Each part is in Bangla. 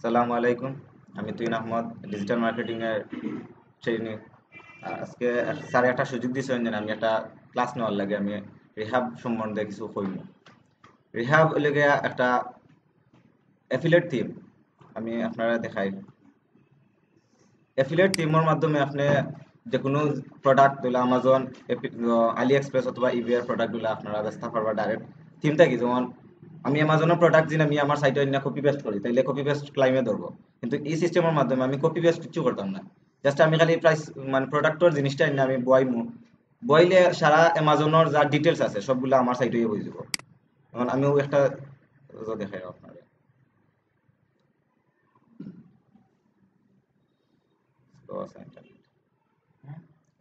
সালামু আলাইকুম। আমি তুইন আহমদ, ডিজিটাল মার্কেটিং এর ট্রেনিং। আজকে স্যার একটা সুযোগ দিয়েছেন যে আমি একটা ক্লাস নেওয়ার লাগে আমি রিহাব সম্বন্ধে কিছু কইব। রিহাব লেগে একটা অ্যাফিলিয়েট থিম আমি আপনারা দেখাই। অ্যাফিলিয়েট থিমের মাধ্যমে আপনি যে কোনো প্রোডাক্ট দিলে আমাজন, আলি এক্সপ্রেস অথবা ইবিআর প্রোডাক্টগুলো আপনারা ব্যবস্থা করবা ডাইরেক্ট থিমটা কি যেমন আমি অ্যামাজনের প্রোডাক্ট যিনি আমি আমার সাইটে না কপি পেস্ট করি তাইলে কপি পেস্ট ক্লাইমে ধরবো, কিন্তু এই সিস্টেমের মাধ্যমে আমি কপি পেস্ট কিছু করতাম না। জাস্ট আমি খালি প্রাইস মানে প্রোডাক্টর জিনিসটা এনে আমি বইমু, বইলে সারা অ্যামাজনের যা ডিটেলস আছে সবগুলো আমার সাইটে বই যাব। এখন আমিও একটা দেখাই আপনারা স্লো আছে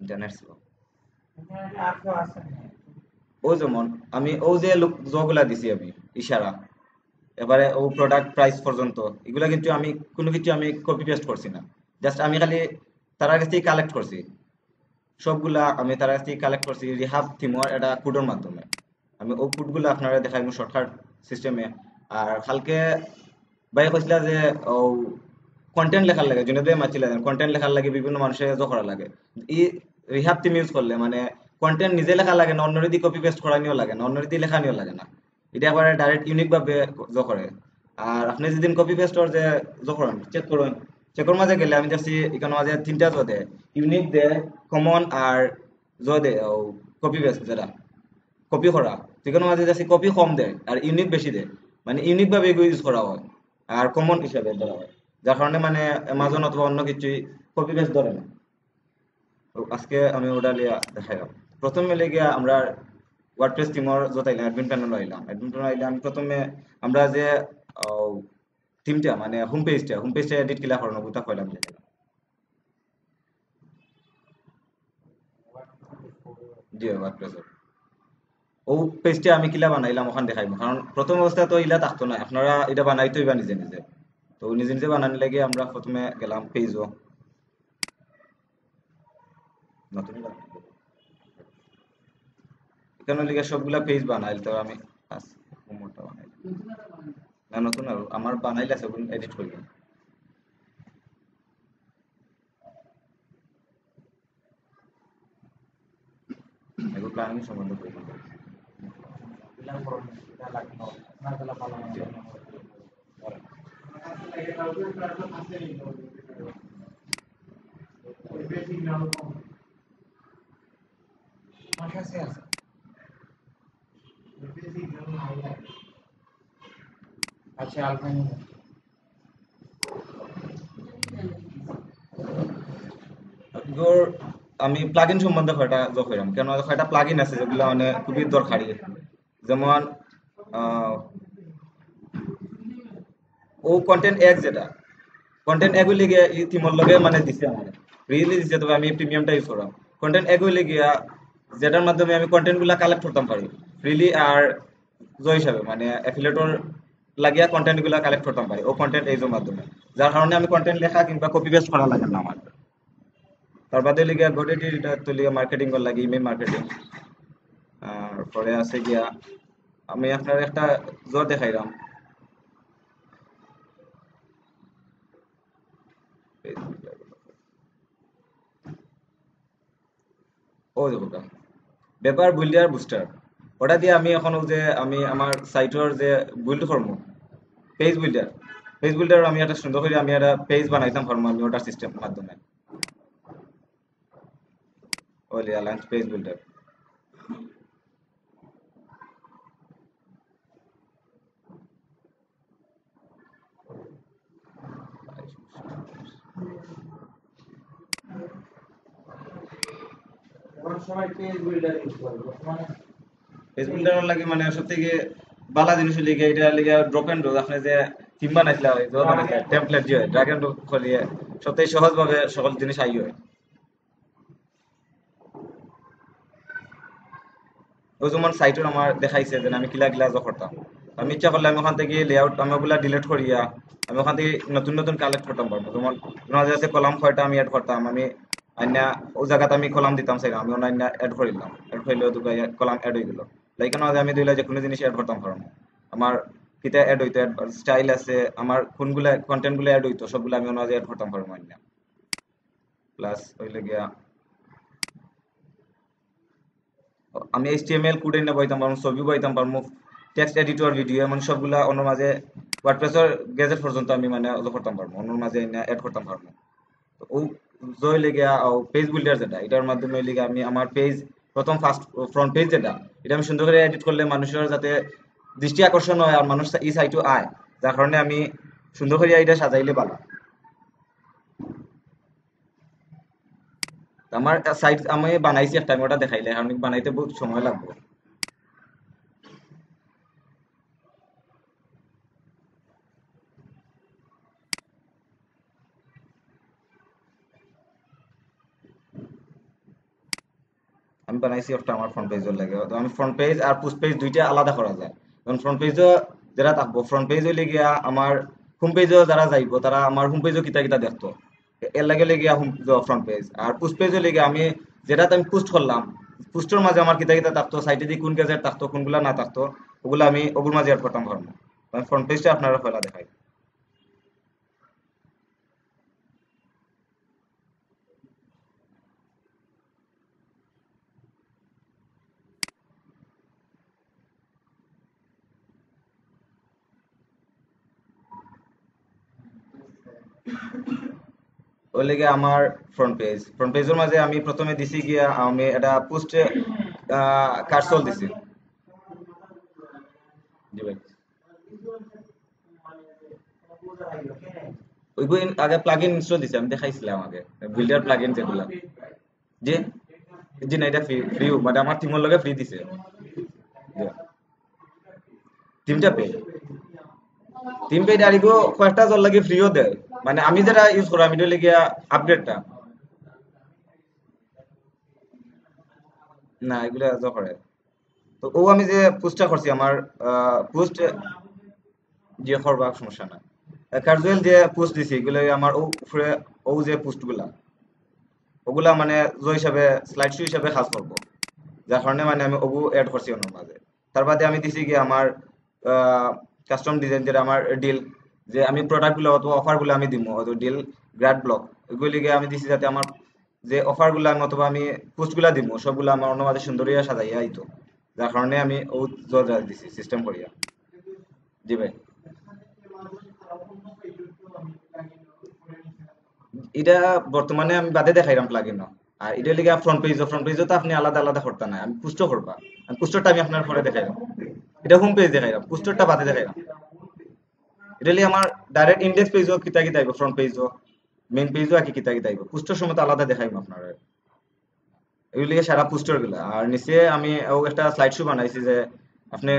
ইন্টারনেট স্লো। ও যেমন আমি ও যে যগুলা দিছি আমি ইশারা, এবারে ও প্রোডাক্ট প্রাইস পর্যন্ত এগুলা কিন্তু আমি কোনো কিছু আমি কপি পেস্ট করছি না। জাস্ট আমি খালি তার কাছ থেকে কালেক্ট করছি, সবগুলা আমি তার কাছ থেকে কালেক্ট করছি রিহাব থিমর একটা কোডের মাধ্যমে। আমি ও কোডগুলো আপনারা দেখাই শর্টকাট সিস্টেমে। আর কালকে ভাই কইছিলা যে ও কন্টেন্ট লেখার লাগে জুনেদে মাছিলা কন্টেন্ট লেখার লাগে বিভিন্ন মানুষের করা লাগে। ই রিহাব থিম ইউজ করলে মানে কন্টেন্ট নিজে লেখা লাগে না, অন্যের দিয়ে কপি পেস্ট করানিও লাগে না, অন্যের দিয়ে লেখানিও লাগে না। এটা একবারে ডাইরেক্ট ইউনিক ভাবে করে। আর আপনি যেদিন কপি পেস্টর যে করেন চেক করুন, চেকের মাঝে গেলে আমি দেখছি এখানে মাঝে তিনটা দে ইউনিক দে, কমন আর দে কপি পেস্ট যেটা কপি করা, যেখানে মাঝে দেখছি কপি কম দেয় আর ইউনিক বেশি দেয়, মানে ইউনিক ভাবে এগুলো ইউজ করা হয় আর কমন হিসাবে ধরা হয়, যার কারণে মানে অ্যামাজন অথবা অন্য কিছুই কপি পেস্ট ধরে না। তো আজকে আমি ওটা লিয়া দেখাইলাম। প্রথমে লেগে আমরা ওয়ার্ডপ্রেস টিমর যত আইলাম অ্যাডমিন প্যানেল আইলাম, অ্যাডমিন প্যানেল আইলাম আমি প্রথমে আমরা যে থিমটা মানে হোম পেজটা এডিট কিলা করানো বুঝতে পারলাম যে জি ওয়ার্ডপ্রেস ও পেজটা আমি কিলা বানাইলাম ওখান দেখাইব, কারণ প্রথম অবস্থায় তো ইলা থাকতো না, আপনারা এটা বানাইতো ইবা নিজে নিজে। তো নিজে নিজে বানানি লাগে আমরা প্রথমে গেলাম পেজও নতুন এখানে লিগে সবগুলা পেজ বানাইল তো আমি হোমওয়ার্কটা বানাই না নতুন আর আমার বানাইলে আছে এডিট করলাম। এগুলো প্ল্যানিং সম্বন্ধে করলাম। তোর আমি প্লাগইন সম্বন্ধে কয়টা কইরাম, কেন কয়টা প্লাগইন আছে যেগুলো মানে খুবই দরকারি। যেমন ও কন্টেন্ট এগ যেটা কন্টেন্ট এগ হইলে গিয়া এই থিমর লগে মানে দিছে আমার রিয়েলি দিছে, তবে আমি প্রিমিয়ামটা ইউজ করাম। কন্টেন্ট এগ হইলে গিয়া যেটার মাধ্যমে আমি কন্টেন্ট গুলা কালেক্ট করতাম পারি ফ্রিলি, আর হিসাবে মানে অ্যাফিলিয়েটর লাগিয়া কন্টেন্ট গুলা কালেক্ট করতাম পারি ও কন্টেন্ট এজের মাধ্যমে, যার কারণে আমি কন্টেন্ট লেখা কিংবা কপি পেস্ট করা লাগে না আমার। তার বাদে লিগা গোটেটি এটা তো লিগা মার্কেটিং কর লাগে, ইমেল মার্কেটিং। আর পরে আছে গিয়া আমি আপনার একটা জোর দেখাইলাম ও দেখো ব্যাপার বিল্ডার বুস্টার, ওটা দিয়ে আমি এখন যে আমি আমার সাইটের যে বিল্ড করবো পেজ বিল্ডার, পেজ বিল্ডার আমি একটা সুন্দর করে আমি একটা পেজ বানাইতাম পারবো আমি ওটার সিস্টেমের মাধ্যমে। ওই lunch page builder page builder লাগে মানে সব থেকে বালা জিনিস লিগে এটা লিগে ড্রপ এন্ড ড্রপ আপনি যে থিম বানাইছিলা হয় যে বানাইছিলা টেমপ্লেট যে ড্র্যাগ এন্ড ড্রপ করিয়ে সবথেকে সহজ ভাবে সকল জিনিস আই হয়। ওই যেমন সাইটের আমার দেখাইছে যে আমি কিলা কিলা করতাম, আমি ইচ্ছা করলে আমি ওখান থেকে লেআউট আমি ওগুলা ডিলিট করিয়া আমি ওখান থেকে নতুন নতুন কালেক্ট করতাম পারবো। যেমন মাঝে আছে কলাম ছয়টা আমি অ্যাড করতাম, আমি আইনা ও জায়গাতে আমি কলাম দিতাম চাই আমি অন্য অ্যাড করিলাম, অ্যাড করিলেও দুটো কলাম অ্যাড হয়ে গেল। লাইক মাঝে আমি দুইলা যে কোনো জিনিস অ্যাড করতাম পারবো। আমার কিতা অ্যাড হইতো, স্টাইল আছে আমার কোনগুলা কন্টেন্ট গুলো অ্যাড হইতো সবগুলো আমি ওর মাঝে অ্যাড করতাম পারবো না। প্লাস হইলে গিয়া আমি এইচটিএমএল কোড এনে বইতাম পারবো, ছবি বইতাম পারবো, টেক্সট এডিটর ভিডিও এমন সবগুলা অন্য মাঝে ওয়ার্ডপ্রেসের গেজেট পর্যন্ত আমি মানে করতাম পারবো, অন্য মাঝে অ্যাড করতাম পারবো। তো ও জয় লেগে পেজ বিল্ডার যেটা এটার মাধ্যমে লেগে আমি আমার পেজ প্রথম ফার্স্ট ফ্রন্ট পেজ যেটা এটা আমি সুন্দর করে এডিট করলে মানুষের যাতে দৃষ্টি আকর্ষণ হয় আর মানুষ এই সাইটও আয়, যার কারণে আমি সুন্দর করে এটা সাজাইলে ভালো। আমার সাইট আমি বানাইছি একটা, আমি ওটা দেখাইলে কারণ বানাইতে বহুত সময় লাগবে। আমি বানাইছি একটা আমার ফ্রন্ট পেজের লাগে, তো আমি ফ্রন্ট পেজ আর পোস্ট পেজ দুইটা আলাদা করা যায়। কারণ ফ্রন্ট পেজও যারা থাকবো, ফ্রন্ট পেজ হইলে গিয়া আমার হোম পেজও যারা যাইবো তারা আমার হোম পেজও কিতা কিতা দেখতো, এর লাগে লেগে হোম ফ্রন্ট পেজ। আর পোস্ট পেজও লেগে আমি যেটাতে আমি পোস্ট করলাম পোস্টের মাঝে আমার কিতা কিতা থাকতো, সাইটে দিয়ে কোন গেজেট থাকতো কোনগুলা না থাকতো ওগুলো আমি ওগুলোর মাঝে অ্যাড করতাম পারবো। ফ্রন্ট পেজটা আপনারা ফেলা দেখাই। ওই লেগে আমার ফ্রন্ট পেজের মাঝে আমি প্রথমে দিছি গিয়া আমি এটা পোস্টে কার্সল দিছি। জি ভাই, ওইগুলো আগে প্লাগইন ইনস্টল দিছি, আমি দেখাইছিলাম আগে বিল্ডার প্লাগইন যেগুলা। জি জি না, এটা ফ্রি ফ্রি, মানে আমার টিমের লগে ফ্রি দিছে। টিমটা পে টিম পে আর এগুলো কয়েকটা জল লাগে ফ্রিও দেয়, মানে আমি যেটা ইউজ করি আমি এটা গিয়া আপডেটটা না এগুলা যা করে। তো ও আমি যে পোস্টটা করছি আমার পোস্ট যে করবা সমস্যা না, ক্যাজুয়াল যে পোস্ট দিছি এগুলো আমার ও উপরে ও যে পোস্ট গুলা ওগুলা মানে যে হিসাবে স্লাইড শো হিসাবে কাজ করবো, যার কারণে মানে আমি ওগু এড করছি ওর মাঝে। তার বাদে আমি দিছি কি আমার কাস্টম ডিজাইন যেটা আমার ডিল, যে আমি প্রোডাক্ট গুলো অথবা অফার গুলো আমি দিব অথবা ডিল গ্রাড ব্লক এগুলিকে আমি দিছি যাতে আমার যে অফার গুলো আমি অথবা আমি পোস্ট গুলা দিব সবগুলো আমার অন্য মাঝে সুন্দর হইয়া সাজাইয়া আইতো, যার কারণে আমি ও জোর দিছি সিস্টেম করিয়া। জি ভাই, এটা বর্তমানে আমি বাদে দেখাইলাম প্লাগইন। আর এটা লিগে ফ্রন্ট পেজও তো আপনি আলাদা আলাদা করতে না, আমি পুস্টও করবা, আমি পুস্টরটা আমি আপনার পরে দেখাইলাম। এটা হোম পেজ দেখাইলাম, পুস্টরটা বাদে দেখাইলাম। এটা লিগে আমার ডাইরেক্ট ইন্ডেক্স পেজও কিতা কিতা আইব, ফ্রন্ট পেজও মেইন পেজও একই কিতা কিতা আইব, পুস্টর সময় তো আলাদা দেখাইব আপনার। এগুলি লিগে সারা পুস্টর গুলা আর নিচে আমি ও একটা স্লাইড শো বানাইছি যে আপনি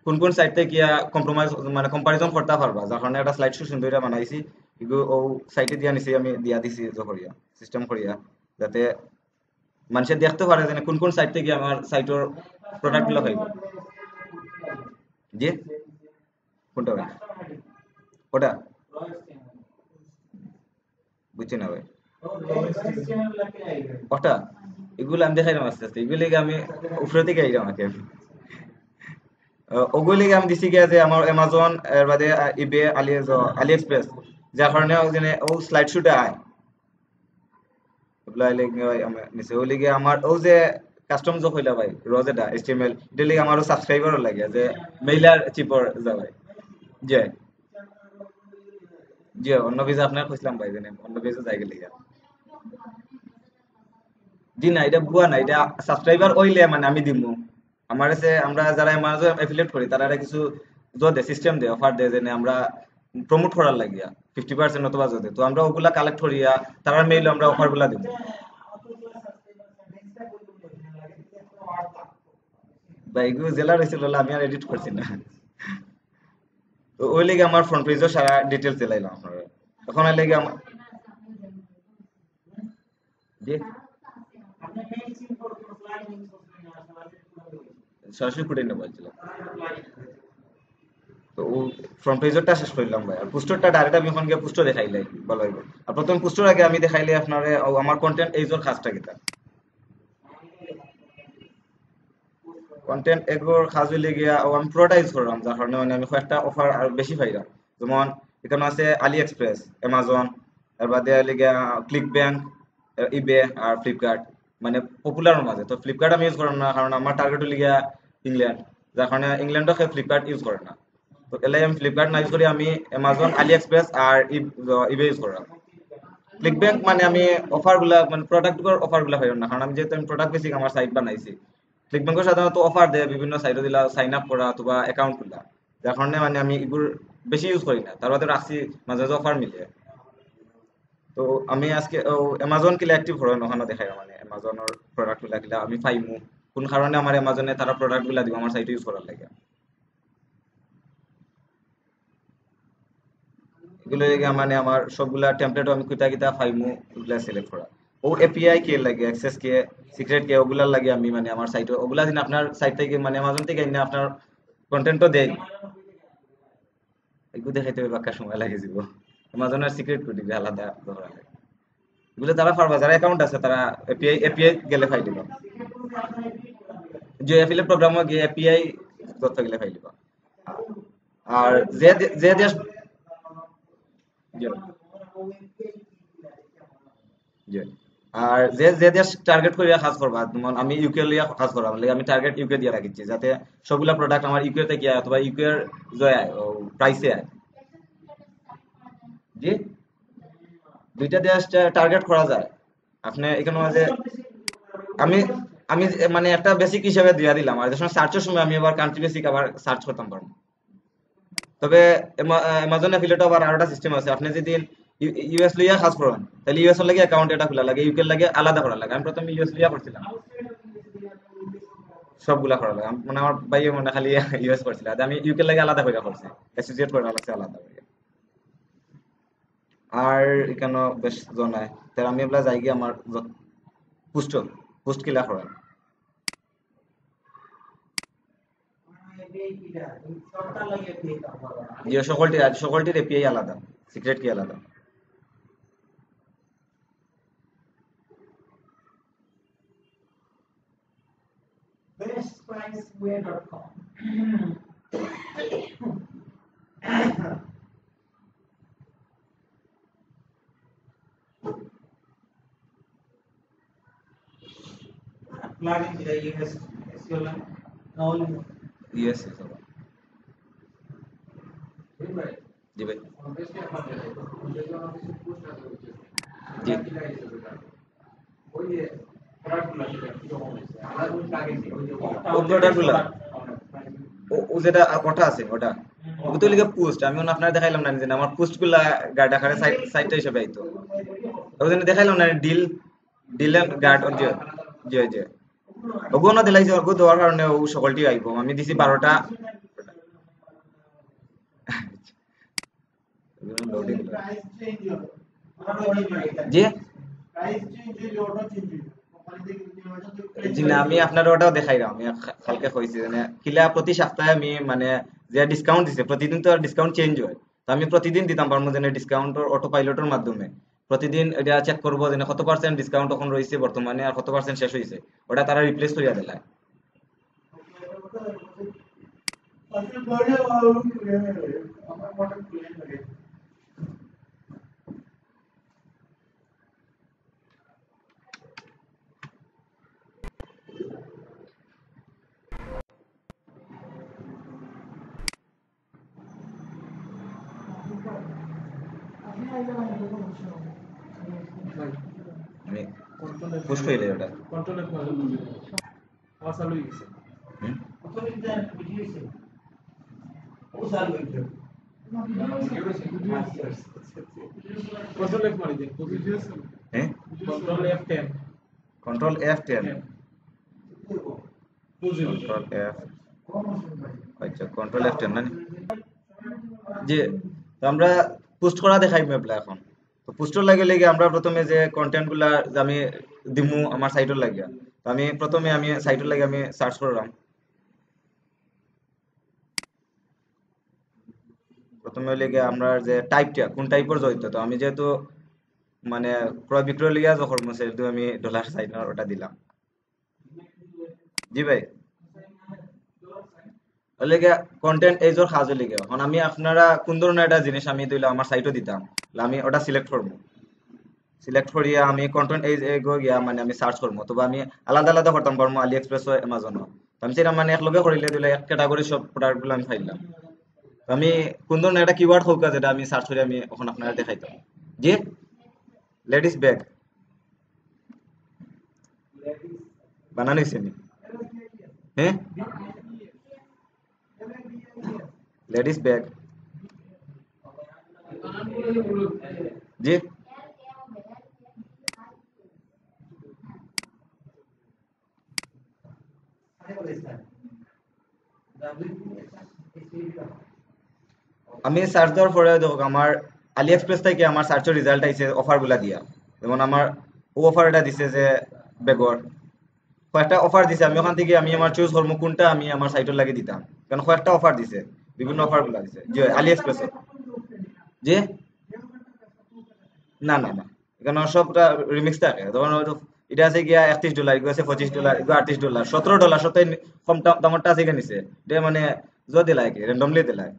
কোন কোন সাইট থেকে কিয়া কম্প্রোমাইজ মানে কম্পারিজন করতে পারবা, যার কারণে একটা স্লাইড শো সুন্দর বানাইছি। এগুলো ও সাইটে দিয়া নিছি, আমি দিয়া দিছি করিয়া সিস্টেম করিয়া, যাতে মানুষে দেখতে পারে যে কোন কোন সাইট থেকে আমার সাইটের প্রোডাক্ট গুলো পাইব। জি কোনটা ভাই? ওটা বুঝছি না ভাই। ওটা এগুলো আমি দেখাইলাম আস্তে আস্তে, এগুলো লিগে আমি উপরে থেকে আইলাম আমাকে। ওগুলো লিগে আমি দিছি গিয়া যে আমার অ্যামাজন এর বাদে ইবে আলি এক্সপ্রেস, যার কারণে ও স্লাইড শুটে আয় ওগুলা লিগে আমি নিছি। ওই লিগে আমার ও যে কাস্টম যে কইলা ভাই রোজেটা এইচটিএমএল এটা লিগে আমারও সাবস্ক্রাইবারও লাগে যে মেইলার চিপর যা ভাই। জি জি, অন্য পেজে আপনার কইছিলাম ভাই জানেন অন্য পেজে যাই গেলে জি না, এটা বুয়া না, এটা সাবস্ক্রাইবার ওইলে মানে আমি দিমু আমার কাছে। আমরা যারা অ্যামাজন এফিলিয়েট করি তারা কিছু দে সিস্টেম দেয় অফার দেয় যে আমরা প্রমোট করার লাগিয়া 50% অথবা যদি তো আমরা ওগুলা কালেক্ট করিয়া তারা মেইল আমরা অফার গুলা দিব। বা এগুলো জেলা রয়েছিল আমি আর এডিট করছি না। তো ওই লেগে আমার ফ্রন্ট পেজও সারা ডিটেলস দিলাইলাম আপনারা, তখন ওই লেগে আমার জি সরাসরি ফুটে নেবো বলছিলাম। তো ও ফ্রন্ট পেজরটা শেষ করলাম ভাই, আর পোস্টারটা ডাইরেক্ট আমি এখন গিয়ে পোস্টার দেখাইলাই ভালো হইব। আর প্রথম পোস্টার আগে আমি দেখাইলে আপনার আমার কন্টেন্ট এই জোর কাজটা কিতা। কন্টেন্ট এগুলোর কাজ হইলে গিয়া ও আমি পুরোটা ইউজ করলাম, যার কারণে মানে আমি কয়েকটা অফার আর বেশি পাইলাম। যেমন এখানে আছে আলি এক্সপ্রেস, অ্যামাজন, এর বাদে হইলে গিয়া ক্লিক ব্যাংক, ইবে আর ফ্লিপকার্ট, মানে পপুলার মাঝে। তো ফ্লিপকার্ট আমি ইউজ করলাম না, কারণ আমার টার্গেট হইলে গিয়া ইংল্যান্ড, যার কারণে ইংল্যান্ডও ফ্লিপকার্ট ইউজ করে না। তো এলাই আমি ফ্লিপকার্ট না ইউজ করি, আমি অ্যামাজন, আলি এক্সপ্রেস আর ইবে ইউজ করলাম। ক্লিক ব্যাংক মানে আমি অফার গুলা মানে প্রোডাক্ট অফার গুলা পাইলাম না, কারণ আমি যেহেতু আমি প্রোডাক্ট বেসিক আমার সাইট বানাইছি। ক্লিক ব্যাংকে সাধারণত অফার দেয় বিভিন্ন সাইটে দিলা সাইন আপ করা অথবা অ্যাকাউন্ট খোলা, যার কারণে মানে আমি এগুলো বেশি ইউজ করি না, তার বাদে রাখছি মাঝে মাঝে অফার মিলে। তো আমি আজকে ও অ্যামাজন কিলা অ্যাক্টিভ করেন ওখানে দেখাই, মানে অ্যামাজনের প্রোডাক্ট গুলা কিলা আমি পাইমু, কোন কারণে আমার অ্যামাজনে তারা প্রোডাক্ট গুলা দিব আমার সাইটে ইউজ করার লাগে। এগুলো লেগে মানে আমার সবগুলা টেমপ্লেটও আমি কুইতা কিতা পাইমু, ওগুলা সিলেক্ট করা। ও এপিআই কে লাগে, অ্যাক্সেস কে, সিক্রেট কে, ওগুলার লাগে আমি মানে আমার সাইটে ওগুলা দিন আপনার সাইট থেকে মানে অ্যামাজন থেকে না আপনার কন্টেন্টও দেয়, এগুলো দেখাইতে বাক্কা সময় লাগে যাব। অ্যামাজনের সিক্রেট কোড দিবে আলাদা ধরা লাগে। এগুলো যারা পারবা, যারা অ্যাকাউন্ট আছে তারা এপিআই গেলে ফাইল দিবা, যে অ্যাফিলিয়েট প্রোগ্রামে গিয়ে এপিআই তথ্য গেলে ফাইল দিবা। আর যে দেশ, জি, জি। আর যে দেশ টার্গেট করিয়া কাজ করবা, যেমন আমি ইউকে লিয়া কাজ করবা, মানে আমি টার্গেট ইউকে দিয়ে রাখিছি, যাতে সবগুলা প্রোডাক্ট আমার ইউকে থেকে আয় অথবা ইউকে এর জয় আয় ও প্রাইসে আয়। জি, দুইটা দেশ টার্গেট করা যায়। আপনি এখানে মাঝে আমি আমি মানে একটা বেসিক হিসেবে দিয়া দিলাম, আর যখন সার্চের সময় আমি আবার কান্ট্রি বেসিক আবার সার্চ করতাম পারবো। তবে অ্যামাজন অ্যাফিলিয়েট আবার আরেকটা সিস্টেম আছে, আপনি যদি ইউএস লইয়া কাজ করেন তাহলে ইউএস এর লাগে অ্যাকাউন্ট এটা খোলা লাগে, ইউকে লাগে আলাদা করা লাগে। আমি প্রথমে ইউএস লইয়া করছিলাম, সবগুলা করা লাগে মানে আমার ভাই মানে খালি ইউএস করছিল, আর আমি ইউকে লাগে আলাদা করে করছি, অ্যাসোসিয়েট করে লাগছে আলাদা করে। আর এখানে বেশ জনায় তার আমি এগুলা যাই গিয়ে আমার পুষ্ট পুষ্ট কিলা করেন। যে সকলটির এপিআই আলাদা, সিক্রেট কি আলাদা। ইয়েস জি ভাই, জি। ও প্রোডাক্ট গুলা ও যেটা ওটা আছে ওটা, ও তো লিখে পোস্ট, আমি আপনার দেখাইলাম না যে আমার পোস্ট গুলা গার্ড আকারে সাইটটা হিসেবে আইতো, ওই জন্য দেখাইলাম না ডিল ডিল এন্ড গার্ড যে, জি জি। ওগুলো না দিলাইছে, ওগুলো দেওয়ার কারণে ও সকলটি আইব, আমি দিছি 12টা। লোডিং জি, জি না আমি আপনার ওটাও দেখাইলাম, আমি কালকে কইছি মানে কিলা প্রতি সপ্তাহে আমি মানে যে ডিসকাউন্ট দিছে, প্রতিদিন তো ডিসকাউন্ট চেঞ্জ হয়, তো আমি প্রতিদিন দিতাম পারবো যে ডিসকাউন্ট অটো পাইলটের মাধ্যমে প্রতিদিন এটা চেক করবো যে কত পার্সেন্ট ডিসকাউন্ট এখন রয়েছে বর্তমানে আর কত পার্সেন্ট শেষ হয়েছে, ওটা তারা রিপ্লেস করিয়া দিলা। আমি পুশ হইলে ওটা হুম? হ্যাঁ, কন্ট্রোল F10, কন্ট্রোল এফ, আচ্ছা কন্ট্রোল F10 না জি। তো আমরা পোস্ট করা দেখাই ম্যাপলা এখন। তো পোস্টর লাগে লেগে আমরা প্রথমে যে কন্টেন্ট গুলা যে আমি দিমু আমার সাইটের লাগিয়া, তো আমি প্রথমে আমি সাইটের লাগে আমি সার্চ করলাম, প্রথমে লেগে আমরা যে টাইপটা কোন টাইপের জড়িত, তো আমি যেহেতু মানে ক্রয় বিক্রয় লিয়া যখন সেহেতু আমি ডলার সাইন ওটা দিলাম। জি ভাই, ওই লেগে কন্টেন্ট এইজোর কাজ হয়ে লেগে এখন আমি আপনারা কোন ধরনের একটা জিনিস আমি দিলে আমার সাইটও দিতাম, তাহলে আমি ওটা সিলেক্ট করবো, সিলেক্ট করিয়া আমি কন্টেন্ট এই গিয়া মানে আমি সার্চ করবো, তবে আমি আলাদা আলাদা করতাম পারবো আলি এক্সপ্রেস ও অ্যামাজনও। তো আমি সেটা মানে একলগে করিলে দিলে এক ক্যাটাগরি সব প্রোডাক্ট গুলো আমি পাইলাম। তো আমি কোন ধরনের একটা কিওয়ার্ড হোক যেটা আমি সার্চ করে আমি এখন আপনারা দেখাইতাম। জি, লেডিস ব্যাগ বানানো হয়েছে নি? হ্যাঁ, লেডিস ব্যাগ। জি, আমি সার্চ দেওয়ার পরে দেখো আমার আলি এক্সপ্রেস থেকে আমার সার্চের রেজাল্ট আইছে অফার গুলা দিয়া। যেমন আমার ও অফারটা দিছে যে বেগর কয়েকটা অফার দিছে, আমি ওখান থেকে আমি আমার চুজ করবো কোনটা আমি আমার সাইটের লাগে দিতাম, কারণ কয়েকটা অফার দিছে, বিভিন্ন অফার গুলা দিছে জি আলি এক্সপ্রেস। জি, না না না, এখানে সবটা রিমিক্স থাকে, তখন হয়তো এটা আছে গিয়া $31, এগুলো আছে $25, এগুলো $38, $17, সবথেকে কম দামেরটা আছে এখানে নিচে। এটা মানে যা দিলাই কি র্যান্ডমলি দিলাই।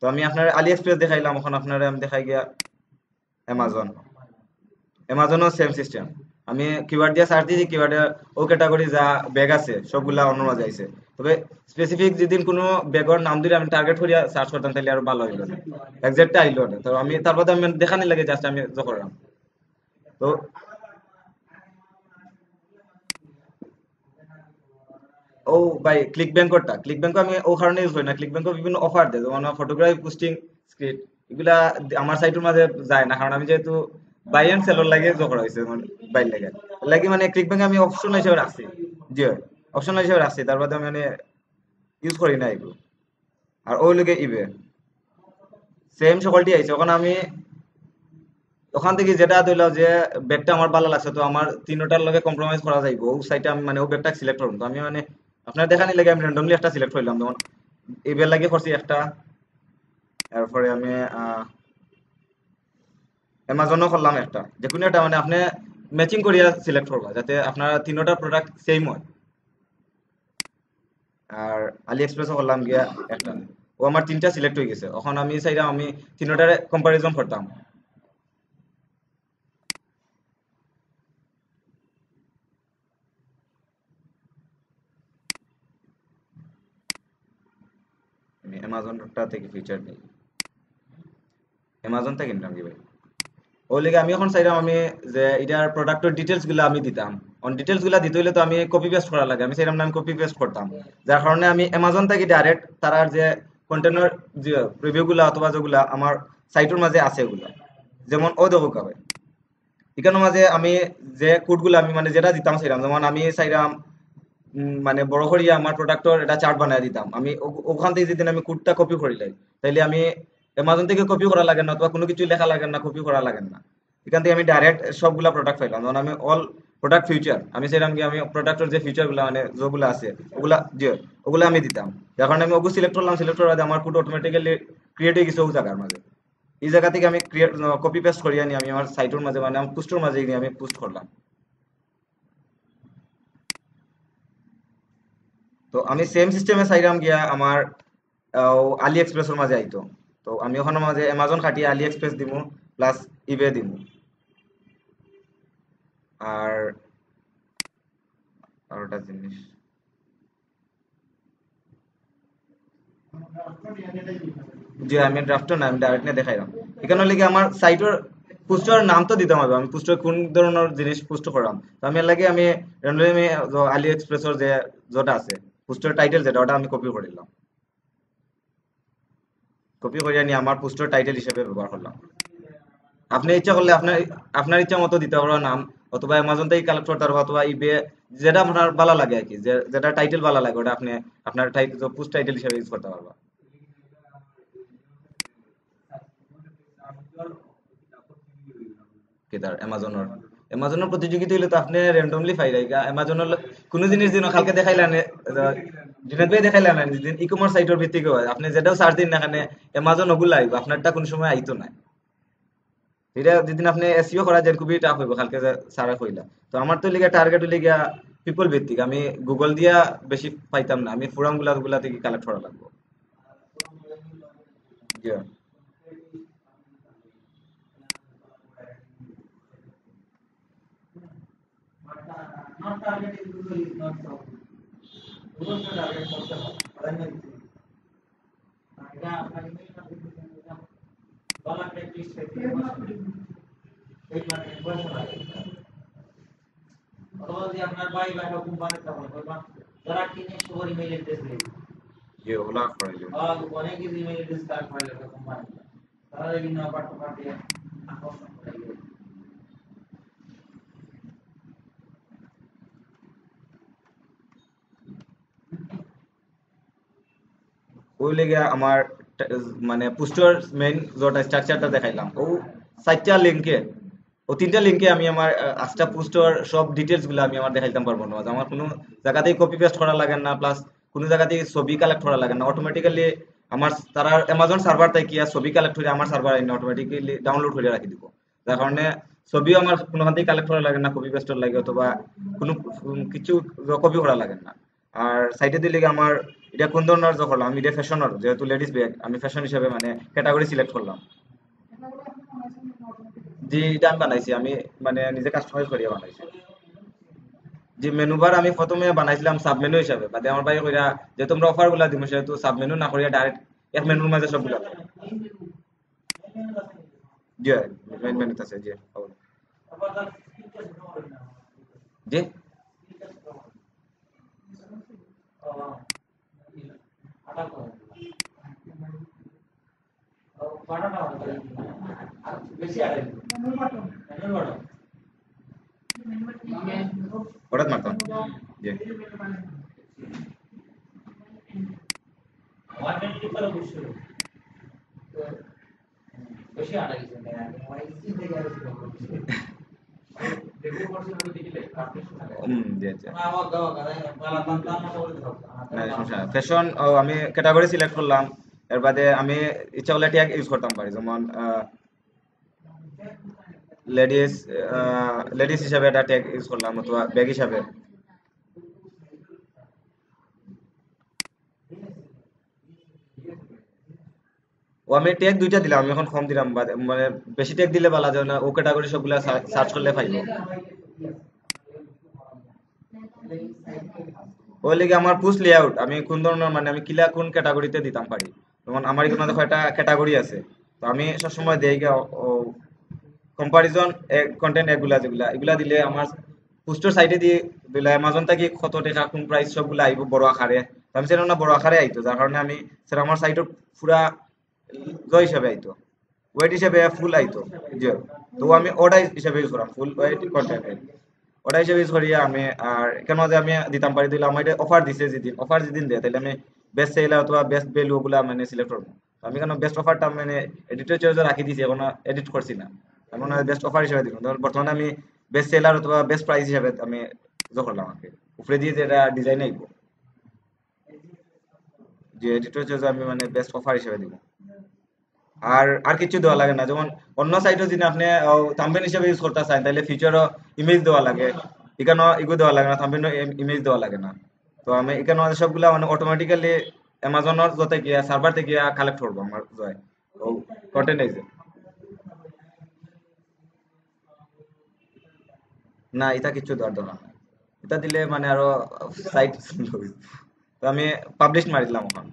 তো আমি আপনার আলি এক্সপ্রেস দেখাইলাম, এখন আপনার আমি দেখাই গিয়া অ্যামাজন। অ্যামাজনও সেম সিস্টেম, আমি কিওয়ার্ড দিয়ে সার্চ দিয়েছি, কিওয়ার্ডে ও ক্যাটাগরি যা ব্যাগ আছে সবগুলা অন্য মাঝে আইছে। তবে স্পেসিফিক যেদিন কোনো ব্যাগের নাম দিলে আমি টার্গেট করিয়া সার্চ করতাম তাহলে আরো ভালো হইলো না, এক্সাক্টটা আইলো না। তো আমি তারপর আমি দেখানি লাগে জাস্ট আমি করলাম। তো ও ভাই ক্লিক ব্যাংকরটা, ক্লিক ব্যাংক আমি ও কারণে ইউজ করি না, ক্লিক ব্যাংক বিভিন্ন অফার দেয়, যেমন ফটোগ্রাফি পোস্টিং স্ক্রিপ্ট এগুলা আমার সাইটের মাঝে যায় না, কারণ আমি যেহেতু বাই এন্ড সেলর লাগে জোগাড় হয়েছে মানে বাইর লাগে লাগে মানে ক্লিক ব্যাংক আমি অপশন হিসেবে রাখছি। জি অপশন হিসেবে রাখছি, তার বাদে আমি মানে ইউজ করি না এগুলো। আর ওই লোকে ইবে সেম সকলটি আইছে, ওখানে আমি ওখান থেকে যেটা দিল যে ব্যাগটা আমার ভালো লাগছে, তো আমার তিনটার লগে কম্প্রোমাইজ করা যাইব, ও সাইটে আমি মানে ও ব্যাগটা সিলেক্ট করব। তো আমি মানে আপনার দেখানি লাগে আমি র্যান্ডমলি একটা সিলেক্ট করলাম, যেমন এই বেল লাগে করছি একটা, তারপরে আমি অ্যামাজনও করলাম একটা, যে কোনো একটা মানে আপনি ম্যাচিং করিয়া সিলেক্ট করবা যাতে আপনার তিনটা প্রোডাক্ট সেম হয়। আর আলি এক্সপ্রেসও করলাম গিয়া একটা, ও আমার তিনটা সিলেক্ট হয়ে গেছে, এখন আমি চাইলাম আমি তিনটারে কম্পারিজন করতাম। আমি অ্যামাজনটা থেকে ফিচার নিই, অ্যামাজন থেকে নিলাম কি ভাই। ওই লেগে আমি এখন চাইলাম আমি যে এটার প্রোডাক্টের ডিটেলস গুলো আমি দিতাম, অন ডিটেলস গুলা দিতে হইলে তো আমি কপি পেস্ট করা লাগে, আমি চাইলাম না আমি কপি পেস্ট করতাম, যার কারণে আমি অ্যামাজন থেকে ডাইরেক্ট তারার যে কন্টেনার যে রিভিউ গুলা অথবা যেগুলা আমার সাইটের মাঝে আছে ওগুলা, যেমন ও দেখো কাবে এখানের মাঝে আমি যে কোড গুলা আমি মানে যেটা দিতাম চাইলাম, যেমন আমি চাইলাম মানে বড় করিয়া আমার প্রোডাক্টর এটা চার্ট বানায় দিতাম, আমি ওখান থেকে যেদিন আমি কোডটা কপি করিলাই তাইলে আমি অ্যামাজন থেকে কপি করা লাগে না, অথবা কোনো কিছু লেখা লাগে না, কপি করা লাগে না, এখান থেকে আমি ডাইরেক্ট সবগুলা প্রোডাক্ট পাইলাম। যেমন আমি অল প্রোডাক্ট ফিউচার আমি সেরকম কি আমি প্রোডাক্টের যে ফিচার গুলা মানে যেগুলো আছে ওগুলা যে ওগুলা আমি দিতাম, যার কারণে আমি ওগুলো সিলেক্ট করলাম, সিলেক্ট করার বাদে আমার কোড অটোমেটিক্যালি ক্রিয়েট হয়ে গেছে ওই জায়গার মাঝে। এই জায়গা থেকে আমি ক্রিয়েট কপি পেস্ট করিয়ে নিয়ে আমি আমার সাইটের মাঝে মানে আমার পোস্টের মাঝে গিয়ে আমি পোস্ট করলাম। তো আমি সেম সিস্টেমে চাইলাম গিয়া আমার আলি এক্সপ্রেসের মাঝে আইতো, তো আমি ওখানে মাঝে অ্যামাজন খাটিয়ে আলি এক্সপ্রেস দিমু প্লাস ইবে দিমু। আর আরোটা জিনিস যে আমি ড্রাফটও না আমি ডাইরেক্ট নিয়ে দেখাইলাম, এখানে হলে কি আমার সাইটের পোস্টের নাম তো দিতাম হবে, আমি পোস্টের কোন ধরনের জিনিস পোস্ট করলাম, তো আমি এর লাগে আমি randomly আমি আলি এক্সপ্রেসের যে যেটা আছে পোস্টের টাইটেল যেটা ওটা আমি কপি করে দিলাম, কপি করে নিয়ে আমার পোস্টের টাইটেল হিসেবে ব্যবহার করলাম। আপনি ইচ্ছা করলে আপনার আপনার ইচ্ছা মতো দিতে পারো নাম, অথবা অ্যামাজন থেকে কালেক্ট করতে পারবো, অথবা ইবে যেটা আপনার ভালো লাগে আর কি, যেটা টাইটেল ভালো লাগে ওটা আপনি আপনার টাইটেল পোস্ট টাইটেল হিসেবে ইউজ করতে পারবা। কি তার অ্যামাজনের অ্যামাজনের প্রতিযোগিতা হইলে তো আপনি র্যান্ডমলি পাই যাই অ্যামাজনের কোনো জিনিস দিন কালকে দেখাইলেন দিনের ভাই দেখাইলেন না যেদিন ই কমার্স সাইটের ভিত্তিক হয় আপনি যেটাও সার্চ দিন না এখানে অ্যামাজন ওগুলো আইব, আপনারটা কোন সময় আইতো না। এটা যেদিন আপনি এসইও করা যায় খুবই টাফ হইব কালকে যে সারা কইলা। তো আমার তো লিগা টার্গেট হইলে পিপল ভিত্তিক, আমি গুগল দিয়া বেশি পাইতাম না, আমি ফোরাম গুলা থেকে কালেক্ট করা লাগবে। Yeah. Yeah, ওগুলা করাইলো। ওই লেগে আমার মানে পুস্টার মেইন যেটা স্ট্রাকচারটা দেখাইলাম ও চারটা লিঙ্কে ও তিনটা লিঙ্কে আমি আমার আটটা পোস্টার সব ডিটেলস গুলো আমি আমার দেখাইতাম পারবো না আমার কোনো জায়গাতেই কপি পেস্ট করা লাগে না প্লাস কোনো জায়গাতেই ছবি কালেক্ট করা লাগে না অটোমেটিক্যালি আমার তারা অ্যামাজন সার্ভার থেকে ছবি কালেক্ট করে আমার সার্ভার আইনে অটোমেটিক্যালি ডাউনলোড করে রাখি দিব যার কারণে ছবিও আমার কোনোখান থেকে কালেক্ট করা লাগে না কপি পেস্টের লাগে অথবা কোনো কিছু কপি করা লাগে না আর সাইডে দিলে আমার এটা কোন ধরনের করলাম আমি এটা ফ্যাশনের যেহেতু লেডিস ব্যাগ আমি ফ্যাশন হিসেবে মানে ক্যাটাগরি সিলেক্ট করলাম জি এটা আমি বানাইছি আমি মানে নিজে কাস্টমাইজ করিয়া বানাইছি জি মেনু বার আমি প্রথমে বানাইছিলাম সাব মেনু হিসাবে বাদে আমার ভাই কইরা যে তোমরা অফার গুলা দিমু সেহেতু সাব মেনু না করিয়া ডাইরেক্ট এক মেনুর মাঝে সবগুলা জি মেন মেনুতে আছে জি হবে। জি হঠাৎ মারতাম জি জি আচ্ছা না সমস্যা ফ্যাশন আমি ক্যাটাগরি সিলেক্ট করলাম এর বাদে আমি ইচ্ছা করলে ট্যাগ ইউজ করতাম পারি যেমন লেডিস লেডিস হিসাবে একটা ট্যাগ ইউজ করলাম অথবা ব্যাগ হিসাবে ও আমি ট্যাগ দুইটা দিলাম আমি এখন কম দিলাম মানে বেশি ট্যাগ দিলে ভালো যায় না ও ক্যাটাগরি সবগুলা সার্চ করলে পাইবো ওই লেগে আমার পুশ লেআউট আমি কোন ধরনের মানে আমি কিলা কোন ক্যাটাগরিতে দিতাম পারি যেমন আমার এখানে দেখো একটা ক্যাটাগরি আছে তো আমি সবসময় দেই কম্পারিজন কন্টেন্ট এগুলা যেগুলা এগুলা দিলে আমার পোস্টার সাইডে দিয়ে দিলে অ্যামাজন থেকে কত টাকা কোন প্রাইস সবগুলা আইব বড় আকারে তো আমি সেটা না বড় আকারে আইতো যার কারণে আমি সেটা আমার সাইটে পুরা জয় হিসাবে আইতো ওয়েট হিসাবে ফুল আইতো জি তো আমি ওটা হিসাবে ইউজ করাম ফুল ওয়েট কন্টেন্ট ওটা হিসেবে ইউজ করি আমি আর কেন যে আমি দিতাম পারি দিলে আমার অফার দিছে যেদিন অফার যেদিন দেয় তাহলে আমি বেস্ট সেলার অথবা বেস্ট ভ্যালু ওগুলা মানে সিলেক্ট করবো আমি কেন বেস্ট অফারটা মানে এডিটর চয়েসে রাখি দিয়েছি এখনো এডিট করছি না এমন বেস্ট অফার হিসেবে দিব ধর বর্তমানে আমি বেস্ট সেলার অথবা বেস্ট প্রাইস হিসেবে আমি ইয়ে করলাম আমাকে উপরে দিয়ে যে এটা ডিজাইন আইব যে এডিটর চয়েসে আমি মানে বেস্ট অফার হিসেবে দিব আর আর কিছু দেওয়া লাগে না যেমন অন্য সাইটে যদি আপনি থাম্বনেল হিসেবে ইউজ করতে চান তাহলে ফিচারও ইমেজ দেওয়া লাগে এখানে ইগো দেওয়া লাগে না থাম্বনেল ইমেজ দেওয়া লাগে না তো আমি এখানে সবগুলা মানে অটোমেটিক্যালি অ্যামাজনের যতে গিয়া সার্ভার থেকে গিয়া কালেক্ট করবো আমার জয় ও কন্টেন্ট আইছে না এটা কিছু দেওয়ার দরকার নাই এটা দিলে মানে আরো সাইট তো আমি পাবলিশ মারি দিলাম ওখান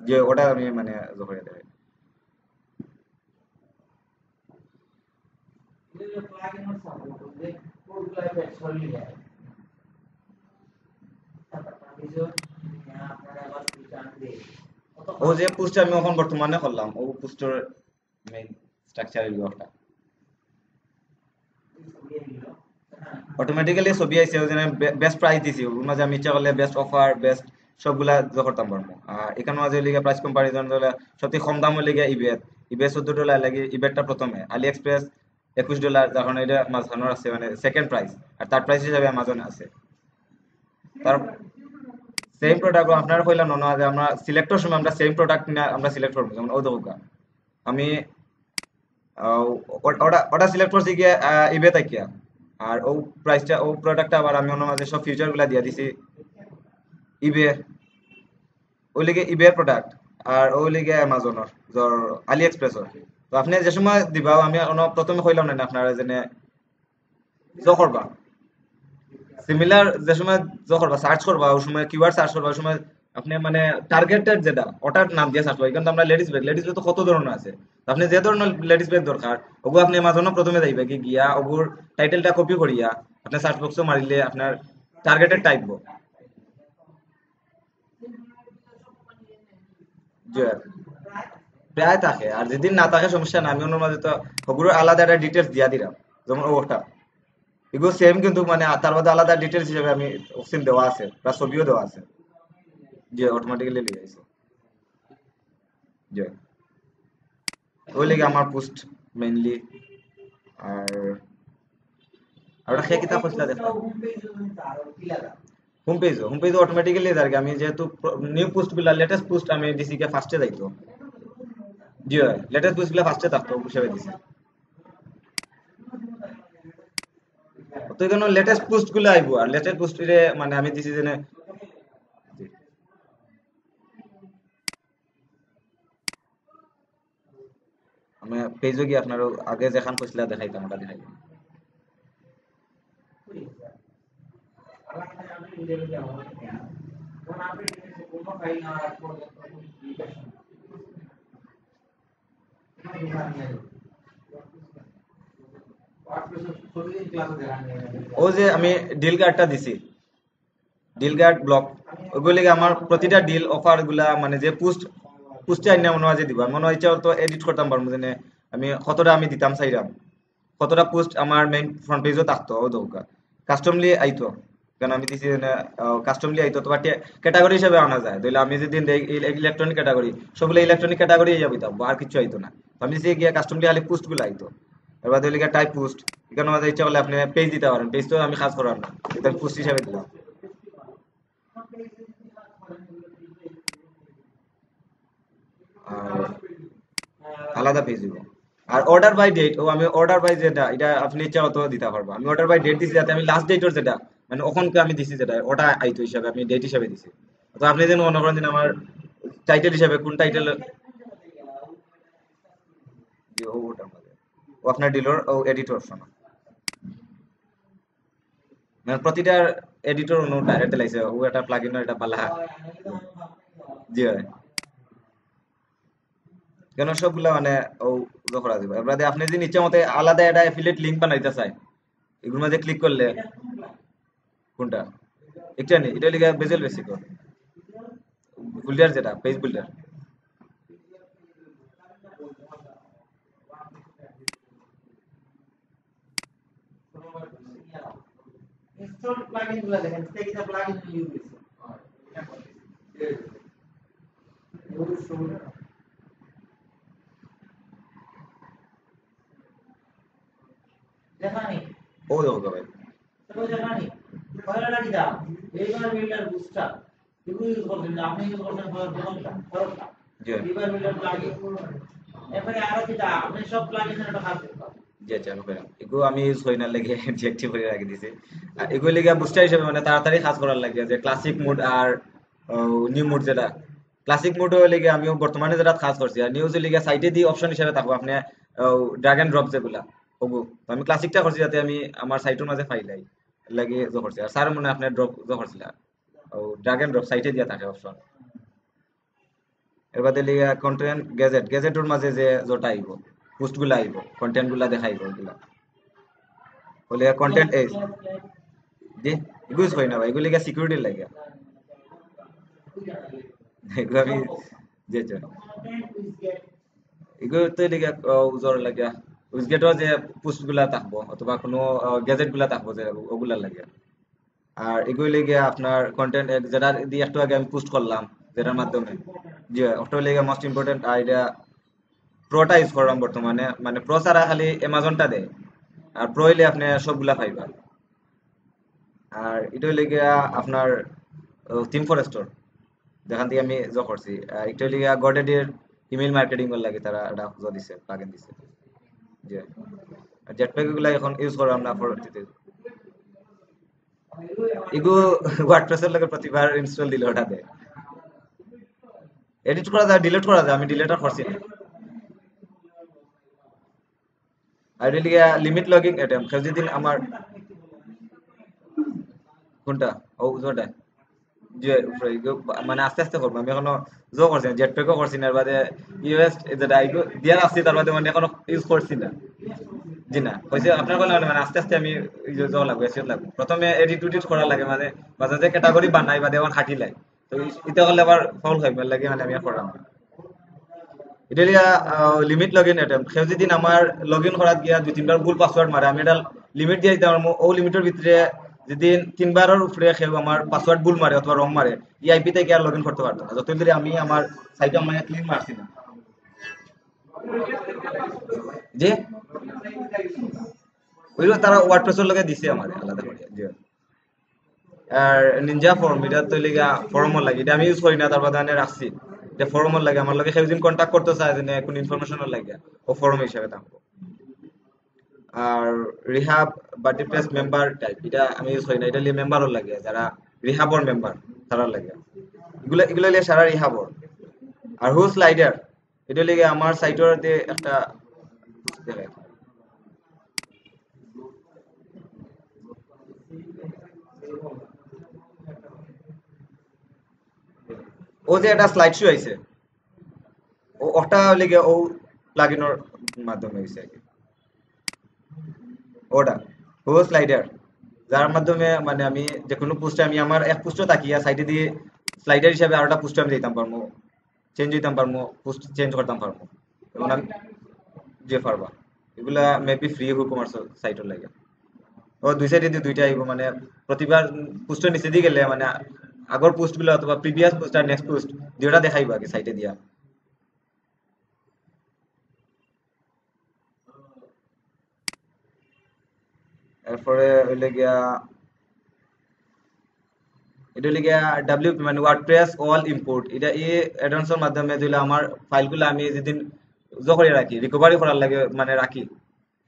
যে ওটা আমি মানে জোগাড় দেবে ও যে পোস্টটা আমি এখন বর্তমানে করলাম ও পোস্টের মেইন স্ট্রাকচার এই ব্লকটা অটোমেটিক্যালি ছবি আইছে ওই জন্য বেস্ট প্রাইস দিছি ওর মাঝে আমি ইচ্ছা করলে বেস্ট অফার বেস্ট সবগুলা যোগ করতাম পারবো আর এখানে মাঝে লিগে প্রাইস কম্পারিজন হলে সবথেকে কম দাম লিগে ইবেট ইবেট $14 লাগে ইবেটটা প্রথমে আলি এক্সপ্রেস $21 যখন এটা মাঝখানোর আছে মানে সেকেন্ড প্রাইস আর থার্ড প্রাইস হিসাবে অ্যামাজনে আছে তার সেম প্রোডাক্ট আপনারা কইলাম না যে আমরা সিলেক্টর সময় আমরা সেম প্রোডাক্ট না আমরা সিলেক্ট করবো যেমন ও দেখো আমি ওটা ওটা সিলেক্ট করছি গিয়ে ইবে তাকিয়া আর ও প্রাইসটা ও প্রোডাক্টটা আবার আমি অন্য মাঝে সব ফিচার গুলা দিয়া দিছি ইবে ওই লিগে ইবের প্রোডাক্ট আর ওই লিগে অ্যামাজনের জর আলি এক্সপ্রেসর। তো আপনি যে সময় দিবা আমি প্রথমে কইলাম না আপনার যেনে জ করবা সিমিলার যে সময় করবা সার্চ করবা ওই সময় কিওয়ার্ড সার্চ করবা ওই সময় আপনি মানে টার্গেটেড যেটা ওটার নাম দিয়ে সার্চ করবা। কিন্তু আমরা লেডিস ব্যাগ তো কত ধরনের আছে। তো আপনি যে ধরনের লেডিস ব্যাগ দরকার ওগু আপনি অ্যামাজনে প্রথমে যাইবে কি গিয়া ওগুর টাইটেলটা কপি করিয়া আপনি সার্চ বক্সে মারিলে আপনার টার্গেটেড টাইপব যে প্রায় থাকে। আর যেদিন না থাকে সমস্যা না, আমি ওনার মাঝে তো ওগুলোর আলাদা একটা ডিটেলস দিয়া দিলাম। যেমন ওটা এগুলো সেম কিন্তু মানে তার মধ্যে আলাদা ডিটেলস হিসেবে আমি অপশন দেওয়া আছে, প্লাস ছবিও দেওয়া আছে যে অটোমেটিক্যালি লিয়ে যাইছে যে ওই লেগে আমার পোস্ট মেইনলি। আর আর ওটা খেয়ে কিতাব পড়ছিলা দেখা হোম পেজ অটোমেটিক্যালি যার আমি যেহেতু নিউ পোস্ট গুলা লেটেস্ট পোস্ট আমি দিছি কে ফার্স্টে যাইতো। জি হয়, লেটেস্ট পোস্ট গুলা ফার্স্টে থাকতো হিসেবে দিছি। তো এখানে লেটেস্ট পোস্ট গুলো আইবো আর লেটেস্ট পোস্ট মানে আমি দিছি যে আমি পেজও গিয়ে আপনার আগে যেখান কইছিলা দেখাইতাম ওটা দেখাইতাম। ও যে আমি ডিল কার্ডটা দিছি, ডিল গার্ড ব্লক ওগুলি আমার প্রতিটা ডিল অফার গুলা মানে যে পোস্টে আইনা মনে হয় যে দিব আমি মনে হয় ইচ্ছা তো এডিট করতাম পারবো যে আমি কতটা আমি দিতাম চাইরাম কতটা পোস্ট আমার মেইন ফ্রন্ট পেজও থাকতো ও দৌকা কাস্টমলি আইতো। কারণ আমি দিছি কাস্টমলি আইতো তোমার ক্যাটাগরি হিসেবে আনা যায়। তাহলে আমি যদি ইলেকট্রনিক ক্যাটাগরি সবগুলো ইলেকট্রনিক ক্যাটাগরি যাবি আর কিছু আইতো না। তো আমি দিছি গিয়া কাস্টমলি খালি পোস্ট গুলো আইতো। এবার দিলে টাইপ পোস্ট এখানে আমাদের ইচ্ছা করলে আপনি পেজ দিতে পারেন, পেজ তো আমি কাজ করার না, এটা আমি পোস্ট হিসাবে দিলাম। আর আলাদা পেজ দিব। আর অর্ডার বাই ডেট ও আমি অর্ডার বাই যেটা এটা আপনি ইচ্ছা মতো দিতে পারবো। আমি অর্ডার বাই ডেট দিছি যাতে আমি লাস্ট ডেটর যেটা মানে ওখানকে আমি দিছি যেটা ওটা আইতো হিসাবে আমি ডেট হিসাবে দিছি। তো আপনি যেন মনে করেন যে আমার টাইটেল হিসাবে কোন টাইটেল ওটার মধ্যে ও আপনার ডিলর ও এডিটর অপশন মানে প্রতিটার এডিটর অনু ডাইরেক্ট লাইছে ও একটা প্লাগইন এটা পালা জি হয়। কেন সবগুলা মানে ও করা যাবে। এবারে আপনি যদি ইচ্ছা মতে আলাদা একটা অ্যাফিলিয়েট লিংক বানাইতে চাই এগুলোর মধ্যে ক্লিক করলে কোনটা একটা নেই এটা লিখে বেজেল বেসিক বিল্ডার যেটা পেজ বিল্ডার। ও দেখো ভাই জি জি আচ্ছা আমি কইলাম এগুলো আমি ইউজ করি না লাগে ডিএক্টিভ করে রাখি দিছি। আর এগুলো লিগে বুস্টার হিসেবে মানে তাড়াতাড়ি কাজ করার লাগে যে ক্লাসিক মুড আর নিউ মুড যেটা ক্লাসিক মুড হলে গিয়ে আমিও বর্তমানে যেটা কাজ করছি আর নিউজ লিগে সাইটে দিয়ে অপশন হিসেবে থাকবো আপনি ড্রাগ এন্ড ড্রপ যেগুলা ওগু। তো আমি ক্লাসিকটা করছি যাতে আমি আমার সাইটের মাঝে ফাইলাই লাগে জো করছি। আর স্যার মনে হয় আপনার ড্রপ জো করছিল ও ড্রাগ এন্ড ড্রপ সাইটে দিয়া থাকে অপশন। এর বাদে লিগে কন্টেন্ট গ্যাজেটের মাঝে যে যেটা আইবো পোস্ট গুলা আইবো কন্টেন্ট গুলা দেখাইবো ওগুলা বলে কন্টেন্ট এজ জি ইউজ হয় না ভাই এগুলো লিগে সিকিউরিটি লাগে এগুলো আমি যে এগুলো তো লিগে উজর লাগে উইজগেটও যে পোস্ট গুলা থাকবো অথবা কোনো গ্যাজেট গুলা থাকবো যে ওগুলা লাগে। আর এগুলো লিগে আপনার কন্টেন্ট যেটা দিয়ে একটু আগে আমি পোস্ট করলাম যেটার মাধ্যমে যে ওটা লিগে মোস্ট ইম্পর্টেন্ট আর এটা প্রোটা ইউজ করলাম বর্তমানে মানে প্রো ছাড়া খালি অ্যামাজনটা দেয় আর প্রো হইলে আপনি সবগুলা পাইবা। আর এটা হইলে গিয়া আপনার থিম ফরেস্টর যেখান থেকে আমি করছি এটা হইলে গিয়া গডেডির ইমেল মার্কেটিং এর লাগে তারা এটা দিছে প্লাগইন দিছে যে জেটপ্যাক গুলা এখন ইউজ করাম না পরবর্তীতে এগু ওয়ার্ডপ্রেসের লাগে প্রতিবার ইনস্টল দিলে ওটা দেয়। এডিট করা যায়, ডিলিট করা যায়, আমি ডিলিট আর করছি না। আর এটা লিগে লিমিট লগিং অ্যাটেম্প কেউ যদি আমার কোনটা ও ওটা যে মানে আস্তে আস্তে করবো, আমি এখনো জো করছি না, জেট প্যাকও করছি না, এর বাদে ইউএস যেটা দিয়ে আসছি তার বাদে মানে এখনো ইউজ করছি না। জি না হয়েছে আপনার বলে মানে আস্তে আস্তে আমি জো লাগবে এসিও লাগবে, প্রথমে এডিট উডিট করা লাগে, মানে মাঝে মাঝে ক্যাটাগরি বানাই বাদে আমার খাটি লাগে, তো এটা করলে আবার ফাউল খাইবে লাগে, মানে আমি আর করাম না। এটা লিমিট লগ ইন অ্যাটেম্প কেউ যদি আমার লগ ইন করাত গিয়া দুই তিনবার ভুল পাসওয়ার্ড মারে, আমি এটা লিমিট দিয়ে দিতে পারবো, ও লিমিটের ভিতরে যদি তিনবারের উপরে কেউ আমার পাসওয়ার্ড ভুল মারে অথবা রং মারে, এই আইপি থেকে আর লগ ইন করতে পারতো না, যতদিন ধরে আমি আমার সাইটে মানে ক্লিন মারছি না। যে ওইগুলো তারা ওয়ার্ডপ্রেসের লগে দিছে আমার আলাদা করে জি। আর নিনজা ফর্ম এটা তো লিগা ফর্মও লাগে, এটা আমি ইউজ করি না, তার বাদে আমি রাখছি, এটা ফর্মও লাগে আমার লগে, কেউ যদি কন্ট্যাক্ট করতে চায় যে কোন ইনফরমেশনও লাগে ও ফর্ম হিসাবে থাকবো। আর রিহাব বা ডিপ্রেস মেম্বার টাইপ এটা আমি ইউজ করি না, এটা লিয়ে মেম্বারও লাগে, যারা রিহাবর মেম্বার তারা লাগে, এগুলা এগুলা লিয়ে সারা রিহাবর। আর হু স্লাইডার এটা লিগে আমার সাইটের একটা ও যে একটা স্লাইড শো আইছে, ওটা লিগে ও প্লাগইনের মাধ্যমে হইছে আর কি। ওটা হু স্লাইডার যার মাধ্যমে মানে আমি যে কোনো পোস্টে আমি আমার এক পোস্টও তাকিয়া সাইডে দিয়ে স্লাইডার হিসাবে আরেকটা পোস্ট আমি দিতাম পারবো, চেঞ্জ দিতাম পারবো, পোস্ট চেঞ্জ করতাম পারবো, এবং আমি যে পারবা এগুলা মেবি ফ্রি কমার্স সাইটের লাগে। ও দুই সাইডে দিয়ে দুইটা আইব, মানে প্রতিবার পোস্টের নিচে দিয়ে গেলে মানে আগর পোস্ট গুলো অথবা প্রিভিয়াস পোস্ট আর নেক্সট পোস্ট দুইটা দেখাইবো আগে সাইটে দিয়া। এরপরে হইলে গিয়া এটা হইলে গিয়া ডাব্লিউপি মানে ওয়ার্ডপ্রেস অল ইম্পোর্ট, এটা এই অ্যাডভান্সের মাধ্যমে দিলে আমার ফাইলগুলো আমি যেদিন করে রাখি রিকভারি করার লাগে মানে রাখি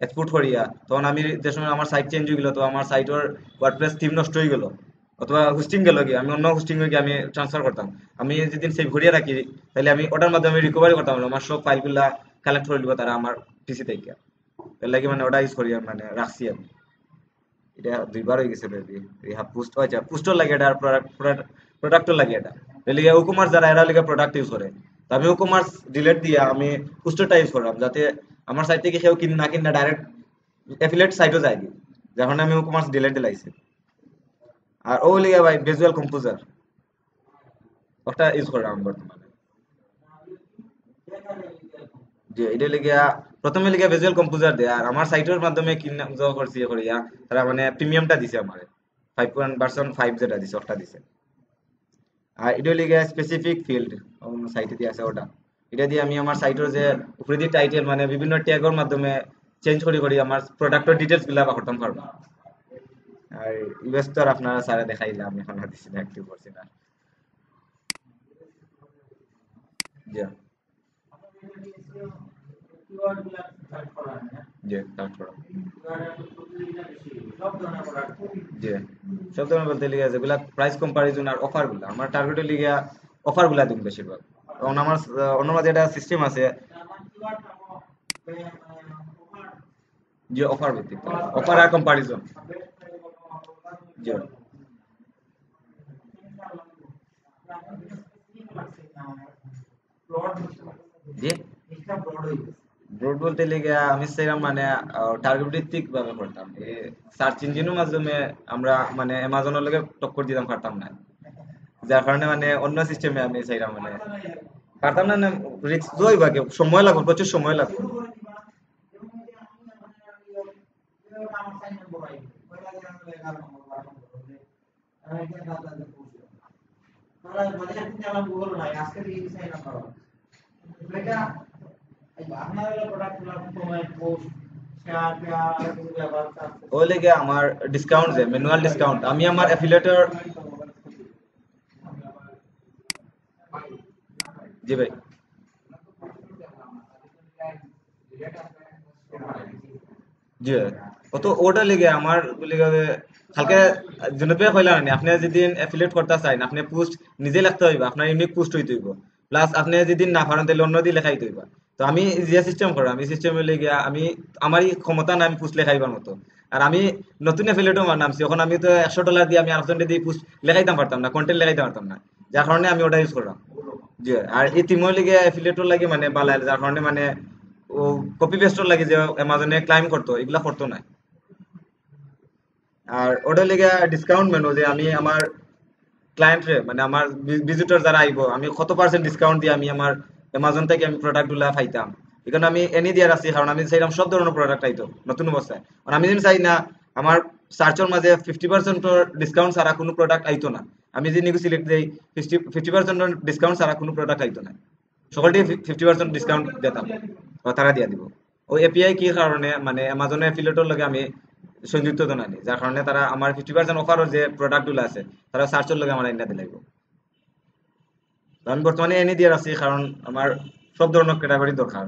এক্সপোর্ট করিয়া, তখন আমি যে সময় আমার সাইট চেঞ্জ হয়ে গেল তো আমার সাইটের ওয়ার্ডপ্রেস থিম নষ্ট হয়ে গেল অথবা হোস্টিং গেল কি আমি অন্য হোস্টিং এ গিয়ে আমি ট্রান্সফার করতাম, আমি যেদিন সেভ করিয়া রাখি তাহলে আমি ওটার মাধ্যমে রিকভারি করতাম না, আমার সব ফাইলগুলা কালেক্ট করে দিব তারা আমার পিসি থেকে, এর লাগে মানে ওটা ইউজ করি মানে রাখছি আমি। এটা দুইবার হয়ে গেছে বেবি রিহাব পোস্ট আচ্ছা পোস্টর লাগে এটা আর প্রোডাক্টর লাগে এটা, এর ই কমার্স যারা এরা লিগে প্রোডাক্ট ইউজ করে, তো আমি ই কমার্স ডিলিট দিয়া আমি পোস্টরটা ইউজ করলাম যাতে আমার সাইট থেকে কেউ কিন না কিনা ডাইরেক্ট এফিলিয়েট সাইটও যায়, যখন আমি ই কমার্স ডিলিট দিলাইছি। আর ও লিগে ভাই ভিজুয়াল কম্পোজার ওটা ইউজ করলাম বর্তমানে। যে এটা লিগে প্রথমে লিগে ভিজুয়াল কম্পোজার দেয়, আর আমার সাইটের মাধ্যমে কিনা করছি করিয়া তারা মানে প্রিমিয়ামটা দিছে আমারে 5.5 যেটা দিছে ওটা দিছে। আর এটা লিগে স্পেসিফিক ফিল্ড সাইটে দিয়ে আছে ওটা, এটা দিয়ে আমি আমার সাইটের যে উপরে দিয়ে টাইটেল মানে বিভিন্ন ট্যাগের মাধ্যমে চেঞ্জ করি করি আমার প্রোডাক্টের ডিটেলস গুলা করতাম পারবো। আর ইউএস তো আর আপনারা স্যারে দেখাইলাম, এখন আর দিছি না, অ্যাক্টিভ করছি না। জি জি তারপর জি সব ধরনের বলতে লিগে যেগুলা প্রাইস কম্পারিজন আর অফার গুলা আমার টার্গেটের লিগে অফার গুলা দিন বেশিরভাগ, কারণ আমার অন্য মাঝে একটা সিস্টেম আছে যে অফার ভিত্তিক, অফার আর কম্পারিজন। জি জি ব্রড বলতে লিগে আমি সেরকম মানে টার্গেট ভিত্তিক ভাবে করতাম, সার্চ ইঞ্জিনের মাধ্যমে আমরা মানে অ্যামাজনের লগে টক্কর দিতাম পারতাম না, যার কারণে মানে অন্য সিস্টেমে আমি চাইলাম মানে পারতাম না, রিস্ক জয় ভাগে সময় লাগবে, প্রচুর সময় লাগবে। ওই লেগে আমার ডিসকাউন্ট যে ম্যানুয়াল ডিসকাউন্ট আমি আমার অ্যাফিলিয়েটর। জি ভাই জি ভাই। ও তো ওটা লেগে আমার লেগে কালকে জনপ্রিয় হইলা না, আপনি যেদিন অ্যাফিলিয়েট করতে চান আপনি পোস্ট নিজে লিখতে হইব, আপনার ইউনিক পোস্ট হইতে হইব, প্লাস আপনি যদি না পারেন তাহলে অন্য দিয়ে লেখাই দিবা। তো আমি যে সিস্টেম করো আমি সিস্টেম হলে গিয়া আমি আমারই ক্ষমতা না আমি পুষ লেখাইবার মতো। আর আমি নতুন এফিলেটও নামছি, এখন আমি তো $100 দিয়ে আমি আরেকজনকে দিয়ে পুষ লেখাইতাম পারতাম না, কন্টেন্ট লেখাইতে পারতাম না, যার কারণে আমি ওটা ইউজ করলাম। জি। আর এই তিমর লিগে এফিলেটর লাগে মানে বালাই, যার কারণে মানে ও কপি পেস্টর লাগে যে অ্যামাজনে ক্লাইম করতো এগুলা করতো না। আর ওটা লিগে ডিসকাউন্ট মেনু যে আমি আমার ক্লায়েন্ট রে মানে আমার ভিজিটর যারা আইবো আমি কত পার্সেন্ট ডিসকাউন্ট দিয়ে আমি আমার অ্যামাজন থেকে আমি প্রোডাক্ট গুলা পাইতাম। এখানে আমি এনি দিয়ে রাখছি কারণ আমি চাইলাম সব ধরনের প্রোডাক্ট আইতো নতুন অবস্থায়। আর আমি যদি চাই না আমার সার্চের মাঝে 50% ডিসকাউন্ট ছাড়া কোনো প্রোডাক্ট আইতো না, আমি যদি নিগু সিলেক্ট দেই 50% ডিসকাউন্ট ছাড়া কোনো প্রোডাক্ট আইতো না, সকলটি 50% ডিসকাউন্ট দিতাম, তারা দিয়া দিব। ওই এপিআই কি কারণে মানে অ্যামাজনের অ্যাফিলিয়েটর লগে আমি সংযুক্ত তো নাই, যার কারণে তারা আমার 50% অফারও যে প্রোডাক্ট গুলো আছে তারা সার্চের লগে আমার এনে দিলাইব। তো আমি বর্তমানে এনে দিয়ে রাখছি কারণ আমার সব ধরনের ক্যাটাগরি দরকার।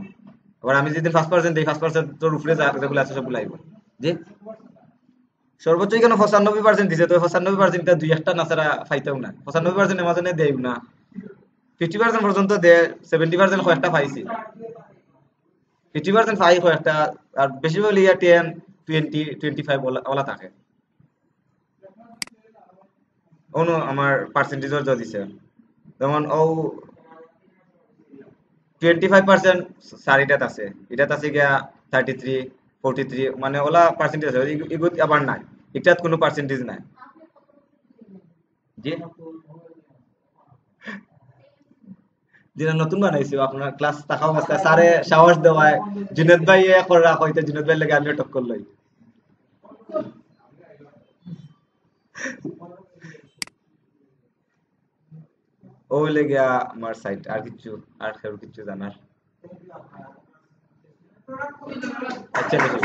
আবার আমি যদি 5% দিই 5% তোর উপরে যেগুলো আছে সবগুলো আইব। জি। সর্বোচ্চ এখানে 95% দিছে, তো 95% দুই একটা না ছাড়া পাইতেও না, 95% অ্যামাজনে দেয় না, 50% পর্যন্ত দেয়, 70% কয়েকটা পাইছি, 50% পাই কয়েকটা। আর বেশিরভাগ লিয়া 10, 20, 25 ওলা থাকে। অনু আমার পার্সেন্টেজর যা দিছে, যেমন ও 25% সারিটাত আছে, এটাত আছে গিয়া 33, 43, মানে ওলা পার্সেন্টেজ আছে, ইগুত আবার নাই, এটাত কোনো পার্সেন্টেজ নাই। জি। যেটা নতুন বানাইছি আপনার ক্লাস থাকা অবস্থায় স্যারে সাহস দেওয়ায় জুনেদ ভাই করে রাখো, হইতে জুনেদ ভাই লাগে আমিও টক্কর লই। ও হইলে গিয়া আমার সাইট, আর কিছু আর কেউ কিছু জানার। আচ্ছা বেশি